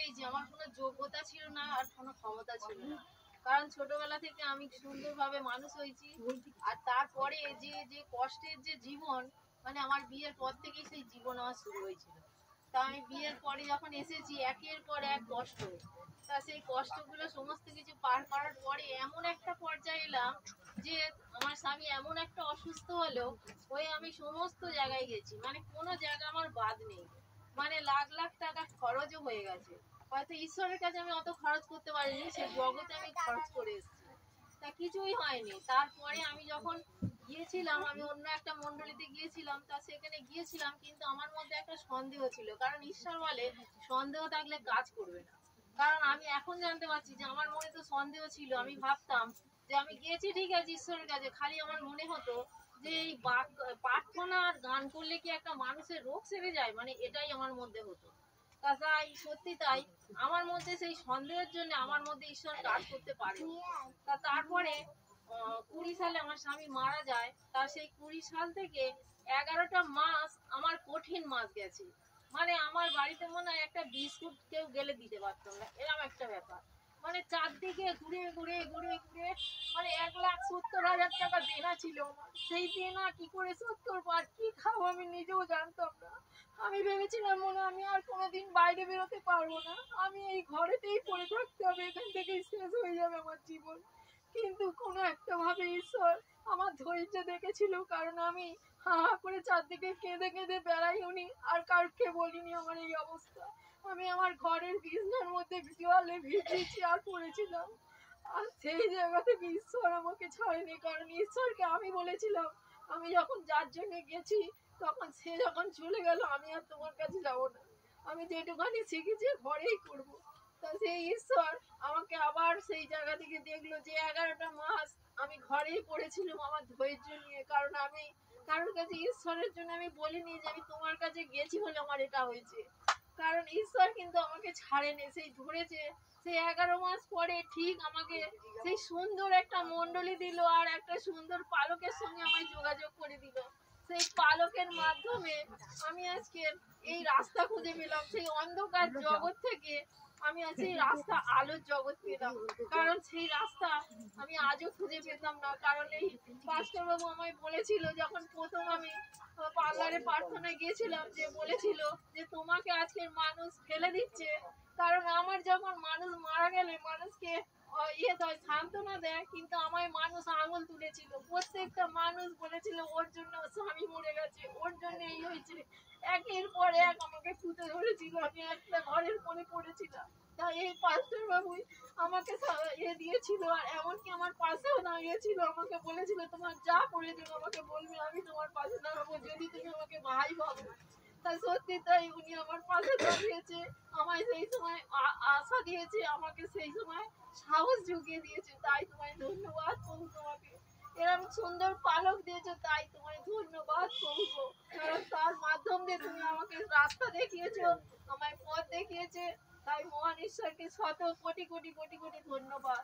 পেয়েছি, আমার কোনো যোগ্যতা ছিল না আর কোনো ক্ষমতা ছিল না। কারণ ছোটবেলা থেকে আমি সুন্দরভাবে মানুষ হয়েছি। আর তারপরে যে যে কষ্টের যে জীবন, মানে আমার বিয়ের পর থেকেই সেই জীবন আমার শুরু হয়েছিল। তা আমি বিয়ের পরে যখন এসেছি একের পর এক কষ্ট, তা সেই কষ্টগুলো সমস্ত কিছু পার করার পরে এমন একটা পর্যায়ে এলাম যে আমার স্বামী এমন একটা অসুস্থ হলো, ওই আমি সমস্ত জায়গায় গেছি, মানে কোনো জায়গা আমার বাদ নেই। মানে লাখ লাখ টাকা খরচও হয়ে গেছে। হয়তো ঈশ্বরের কাছে আমি অত খরচ করতে পারিনি, সেই জগতে আমি খরচ করে এসেছি, তা কিছুই হয়নি। তারপরে আমি যখন গিয়েছিলাম, আমি অন্য একটা মন্ডলীতে গিয়েছিলাম, তা সেখানে গিয়েছিলাম, কিন্তু আমার মধ্যে একটা সন্দেহ ছিল। কারণ ঈশ্বর বলে সন্দেহ থাকলে কাজ করবে না। কারণ আমি এখন জানতে পারছি যে আমার মনে তো সন্দেহ ছিল। আমি ভাবতাম যে আমি গিয়েছি ঠিক আছে ঈশ্বরের কাছে, খালি আমার মনে হতো যে এই প্রার্থনা আর গান করলে কি একটা মানুষের রোগ সেরে যায়, মানে এটাই আমার মধ্যে হতো। তা তাই সত্যি তাই আমার মধ্যে সেই সন্দেহের জন্য আমার মধ্যে ঈশ্বর কাজ করতে পারে। তা তারপরে 20 সালে আমার স্বামী মারা যায়। তা সেই 20 সাল থেকে 11টা মাস আমার কঠিন মাস গেছে। মানে আমার বাড়িতে মনে হয় একটা বিস্কুট কেউ গেলে দিতে পারতো না, এরকম একটা ব্যাপার। মানে চারদিকে ঘুরে ঘুরে ঘুরে ঘুরে, মানে 1,70,000 টাকা দেনা ছিল আমার। সেই দেনা কি করে শোধ করবো আর কি খাবো আমি নিজেও জানতাম না। আমি ভেবেছিলাম মনে হয় আমি আর কোনোদিন বাইরে বেরোতে পারবো না, আমি এই ঘরেতেই পড়ে থাকতে হবে, এখান থেকেই শেষ হয়ে যাবে আমার জীবন। কিন্তু কোনো একটা ভাবে ঈশ্বর আমার ধৈর্য দেখেছিল, কারণ আমি হা হা করে চারদিকে কেঁদে কেঁদে বেড়াই উনি, আর কাউকে বলিনি আমার এই অবস্থা। আমি আমার ঘরের বিছনার মধ্যে দেওয়ালে ভিজিয়েছি আর পড়েছিলাম। আর সেই জায়গা থেকে ঈশ্বর আমাকে ছাড়েনি, কারণ ঈশ্বরকে আমি বলেছিলাম আমি যখন যার জন্য গেছি তখন সে যখন চলে গেল আমি আর তোমার কাছে যাব না, আমি যেটুখানি শিখেছি ঘরেই করব। তা সেই ঈশ্বর আমাকে আবার সেই জায়গা থেকে দেখলো যে 11টা মাস আমি ঘরেই পড়েছিলাম আমার ধৈর্য নিয়ে। কারণ আমি কারোর কাছে ঈশ্বরের জন্য আমি বলিনি যে আমি তোমার কাছে গেছি বলে আমার এটা হয়েছে, কারণ ঈশ্বর কিন্তু আমাকে ছাড়েনি, সেই ধরেছে। সেই 11 মাস পরে ঠিক আমাকে সেই সুন্দর একটা মণ্ডলী দিল, আর একটা সুন্দর পালকের সঙ্গে আমায় যোগাযোগ করে দিল। সেই পালকের মাধ্যমে আমি আজকে এই রাস্তা খুঁজে পেলাম, সেই অন্ধকার জগৎ থেকে আমি আজ এই রাস্তা আলোর জগৎ পেলাম। কারণ সেই রাস্তা আমি আজও খুঁজে পেতাম না। কারণ এই পাস্টার বাবু আমায় বলেছিল যখন প্রথম আমি পার্লারে প্রার্থনায় গিয়েছিলাম, যে বলেছিল যে তোমাকে আজকের মানুষ ফেলে দিচ্ছে। কারণ আমার যখন মানুষ মারা গেলে মানুষকে দেয়, সান্ত্বনা দেয়, কিন্তু আমায় মানুষ আঙুল তুলেছিল। প্রত্যেকটা মানুষ বলেছিল ওর জন্য স্বামী মরে গেছে, ওর জন্য এই হয়েছে। একের পর এক আমাকে তুলে ধরেছিল, আমি একটা ঘরের কোণে পড়েছিলাম। তা এই পাস্টার বাবুই আমাকে দিয়েছিল, আর এমনকি আমার পাশেও দাঁড়িয়েছিল, আমাকে বলেছিল তোমার যা প্রয়োজন আমাকে বলবে, আমি তোমার পাশে দাঁড়াবো যদি তুমি আমাকে ভাই ভাবো। তাই সত্যি তাই উনি আমার পাশে দাঁড়িয়েছে, আমায় সেই সময় আশা দিয়েছে, আমাকে সেই সময় সাহস জুগিয়ে দিয়েছে। তাই তোমায় ধন্যবাদ প্রভু, তোমাকে এরকম সুন্দর পালক দিয়েছো, তাই তোমায় ধন্যবাদ প্রভু। কারণ তার মাধ্যম দিয়ে তুমি আমাকে রাস্তা দেখিয়েছো, আমায় পথ দেখিয়েছে। তাই মহান ঈশ্বরকে শত কোটি কোটি কোটি কোটি ধন্যবাদ।